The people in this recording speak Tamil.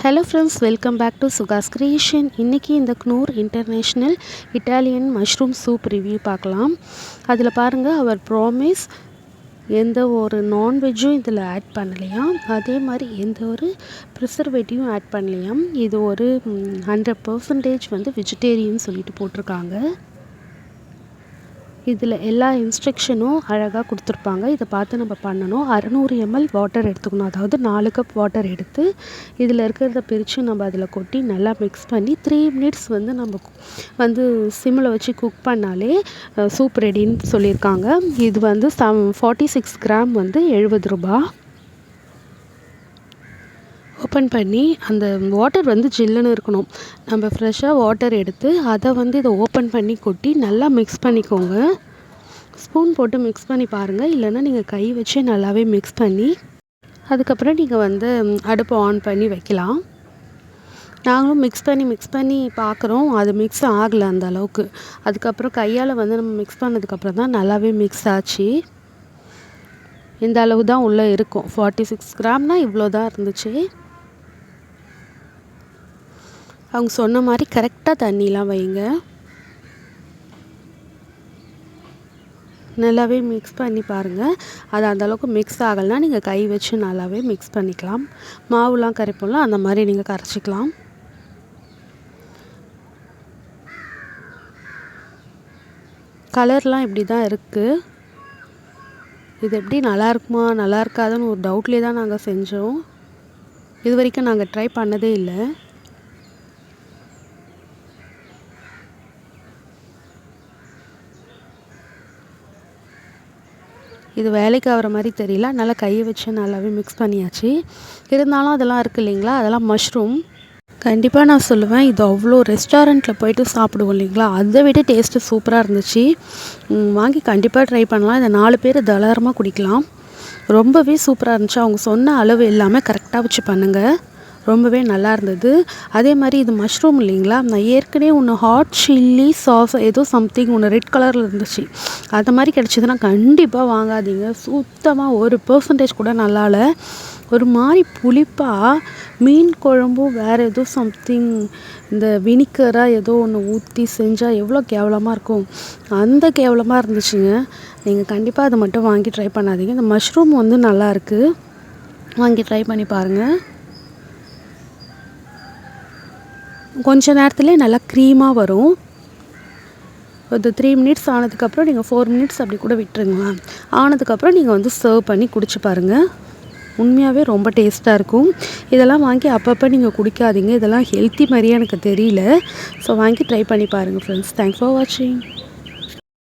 Hello friends, welcome back to SUGA'S creation. இன்னைக்கு இந்த Knorr International Italian mushroom soup review பார்க்கலாம். அதில் பாருங்கள், அவர் ப்ராமிஸ் எந்த ஒரு நான்வெஜ்ஜும் இதில் ஆட் பண்ணலையாம், அதே மாதிரி எந்த ஒரு ப்ரிசர்வேட்டிவும் ஆட் பண்ணலையாம். இது ஒரு 100% வந்து வெஜிடேரியன் சொல்லிட்டு போட்டிருக்காங்க. இதில் எல்லா இன்ஸ்ட்ரக்ஷனும் அழகாக கொடுத்துருப்பாங்க. இதை பார்த்து நம்ம பண்ணணும். 600 ml வாட்டர் எடுத்துக்கணும். அதாவது 4 கப் வாட்டர் எடுத்து இதில் இருக்கிறத பிரித்து நம்ம அதில் கொட்டி நல்லா மிக்ஸ் பண்ணி 3 minutes வந்து நம்ம வந்து சிம்மில் வச்சு குக் பண்ணாலே சூப் ரெடின்னு சொல்லியிருக்காங்க. இது வந்து 46 கிராம் வந்து 70 ரூபா. ஓப்பன் பண்ணி அந்த வாட்டர் வந்து ஜில்லுன்னு இருக்கணும். நம்ம ஃப்ரெஷ்ஷாக வாட்டர் எடுத்து அதை வந்து இதை ஓப்பன் பண்ணி கொட்டி நல்லா மிக்ஸ் பண்ணிக்கோங்க. ஸ்பூன் போட்டு மிக்ஸ் பண்ணி பாருங்கள், இல்லைன்னா நீங்கள் கை வச்சு நல்லாவே மிக்ஸ் பண்ணி அதுக்கப்புறம் நீங்கள் வந்து அடுப்பை ஆன் பண்ணி வைக்கலாம். நாங்களும் மிக்ஸ் பண்ணி பார்க்குறோம், அது மிக்ஸ் ஆகலை அந்த அளவுக்கு. அதுக்கப்புறம் கையால் வந்து நம்ம மிக்ஸ் பண்ணதுக்கப்புறம் தான் நல்லாவே மிக்ஸ் ஆச்சு. இந்த அளவு தான் உள்ளே இருக்கும். 46 கிராம்னால் இவ்வளோ தான் இருந்துச்சு. அவங்க சொன்ன மாதிரி கரெக்டாக தண்ணிலாம் வைங்க. நல்லாவே மிக்ஸ் பண்ணி பாருங்கள். அது அந்தளவுக்கு மிக்ஸ் ஆகலைன்னா நீங்கள் கை வச்சு நல்லாவே மிக்ஸ் பண்ணிக்கலாம். மாவுலாம் கரைப்போம்ல, அந்த மாதிரி நீங்கள் கரைச்சிக்கலாம். கலர்லாம் இப்படி தான் இருக்குது. இது எப்படி நல்லா இருக்குமா நல்லா இருக்காதுன்னு ஒரு டவுட்லேயே தான் நாங்கள் செஞ்சோம். இது வரைக்கும் நாங்கள் ட்ரை பண்ணதே இல்லை. இது வேலைக்கு ஆகிற மாதிரி தெரியல. நல்லா கையை வச்சு நல்லாவே மிக்ஸ் பண்ணியாச்சு. இருந்தாலும் அதெல்லாம் இருக்குது இல்லைங்களா, அதெல்லாம் மஷ்ரூம். கண்டிப்பாக நான் சொல்லுவேன், இது அவ்வளோ ரெஸ்டாரண்ட்டில் போய்ட்டு சாப்பிடுவோம் இல்லைங்களா, அதை விட டேஸ்ட்டு சூப்பராக இருந்துச்சு. வாங்கி கண்டிப்பாக ட்ரை பண்ணலாம். இதை 4 பேர் தாராளமாக குடிக்கலாம். ரொம்பவே சூப்பராக இருந்துச்சு. அவங்க சொன்ன அளவு எல்லாமே கரெக்டாக வச்சு பண்ணுங்கள். ரொம்பவே நல்லா இருந்தது. அதே மாதிரி இது மஷ்ரூம் இல்லைங்களா, நான் ஏற்கனவே ஒன்று ஹாட் சில்லி சாஸ் ஏதோ சம்திங் ஒன்று ரெட் கலரில் இருந்துச்சு, அது மாதிரி கிடச்சிதுன்னா கண்டிப்பாக வாங்காதீங்க. சுத்தமாக 1% கூட நல்லா இல்லை. ஒரு மாதிரி புளிப்பாக மீன் குழம்பும் வேறு ஏதோ சம்திங் இந்த வினிகராக ஏதோ ஒன்று ஊற்றி செஞ்சால் எவ்வளோ கேவலமாக இருக்கும், அந்த கேவலமாக இருந்துச்சுங்க. நீங்கள் கண்டிப்பாக அதை மட்டும் வாங்கி ட்ரை பண்ணாதீங்க. இந்த மஷ்ரூம் வந்து நல்லாயிருக்கு, வாங்கி ட்ரை பண்ணி பாருங்கள். கொஞ்ச நேரத்துலேயே நல்லா க்ரீமாக வரும். ஒரு 3 minutes ஆனதுக்கப்புறம் நீங்கள் 4 minutes அப்படி கூட விட்டுருங்களா. ஆனதுக்கப்புறம் நீங்கள் வந்து சர்வ் பண்ணி குடிச்சு பாருங்கள். உண்மையாகவே ரொம்ப டேஸ்ட்டாக இருக்கும். இதெல்லாம் வாங்கி அப்பப்போ நீங்கள் குடிக்காதீங்க. இதெல்லாம் ஹெல்த்தி மாதிரியே எனக்கு தெரியல. ஸோ வாங்கி ட்ரை பண்ணி பாருங்கள் ஃப்ரெண்ட்ஸ். தேங்க்ஸ் ஃபார் வாட்சிங்.